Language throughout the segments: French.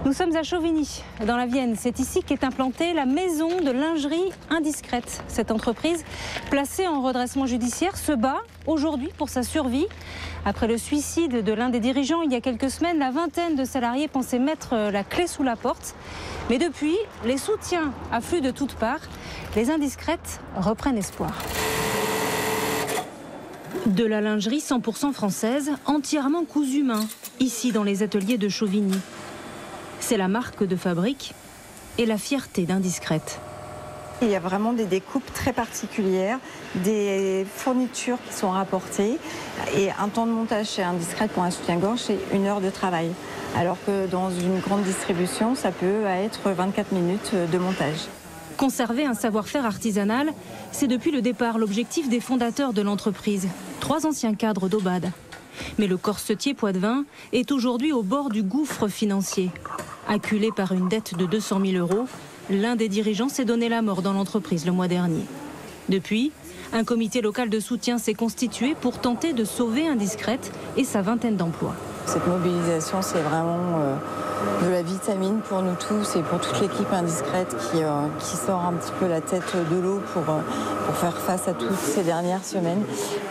Nous sommes à Chauvigny, dans la Vienne. C'est ici qu'est implantée la maison de lingerie indiscrète. Cette entreprise, placée en redressement judiciaire, se bat aujourd'hui pour sa survie. Après le suicide de l'un des dirigeants il y a quelques semaines, la vingtaine de salariés pensaient mettre la clé sous la porte. Mais depuis, les soutiens affluent de toutes parts. Les indiscrètes reprennent espoir. De la lingerie 100% française, entièrement cousue main, ici dans les ateliers de Chauvigny. C'est la marque de fabrique et la fierté d'Indiscrète. Il y a vraiment des découpes très particulières, des fournitures qui sont rapportées et un temps de montage chez Indiscrète pour un soutien-gorge, c'est 1 heure de travail. Alors que dans une grande distribution, ça peut être 24 minutes de montage. Conserver un savoir-faire artisanal, c'est depuis le départ l'objectif des fondateurs de l'entreprise, 3 anciens cadres d'Aubade. Mais le corsetier Poitevin est aujourd'hui au bord du gouffre financier. Acculé par une dette de 200 000 €, l'un des dirigeants s'est donné la mort dans l'entreprise le mois dernier. Depuis, un comité local de soutien s'est constitué pour tenter de sauver Indiscrète et sa vingtaine d'emplois. Cette mobilisation, c'est vraiment de la vitamine pour nous tous et pour toute l'équipe Indiscrète qui sort un petit peu la tête de l'eau pour faire face à toutes ces dernières semaines.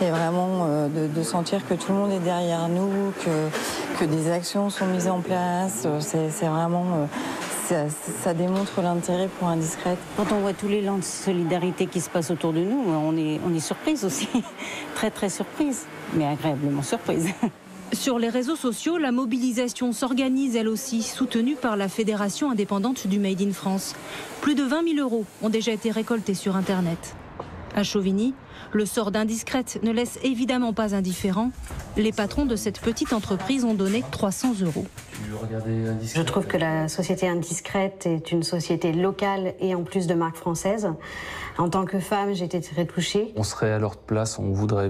Et vraiment de sentir que tout le monde est derrière nous, que des actions sont mises en place. C'est vraiment... Ça démontre l'intérêt pour Indiscrète. Quand on voit tous les élan de solidarité qui se passent autour de nous, on est surprise aussi. Très très surprise, mais agréablement surprise. Sur les réseaux sociaux, la mobilisation s'organise elle aussi, soutenue par la Fédération indépendante du Made in France. Plus de 20 000 € ont déjà été récoltés sur Internet. À Chauvigny, le sort d'Indiscrète ne laisse évidemment pas indifférent. Les patrons de cette petite entreprise ont donné 300 €. Je trouve que la société Indiscrète est une société locale et en plus de marque française. En tant que femme, j'ai été très touchée. On serait à leur place, on voudrait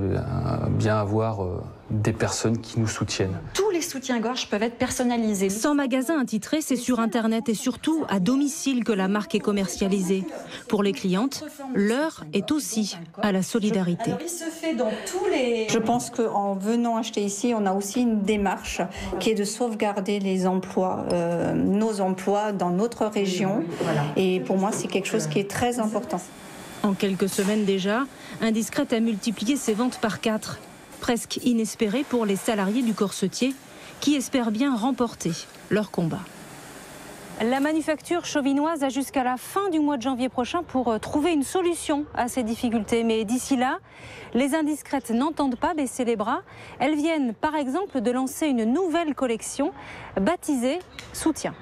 bien avoir des personnes qui nous soutiennent. Tous les soutiens-gorge peuvent être personnalisés. Sans magasin attitré, c'est sur Internet et surtout à domicile que la marque est commercialisée. Pour les clientes, l'heure est aussi à la solidarité. Alors, il se fait dans tous les... Je pense qu'en venant acheter ici, on a aussi une démarche qui est de sauvegarder les emplois, nos emplois dans notre région. Et pour moi, c'est quelque chose qui est très important. En quelques semaines déjà, Indiscrète a multiplié ses ventes par 4. Presque inespéré pour les salariés du corsetier qui espèrent bien remporter leur combat. La manufacture chauvinoise a jusqu'à la fin du mois de janvier prochain pour trouver une solution à ces difficultés. Mais d'ici là, les Indiscrètes n'entendent pas baisser les bras. Elles viennent par exemple de lancer une nouvelle collection baptisée Soutien.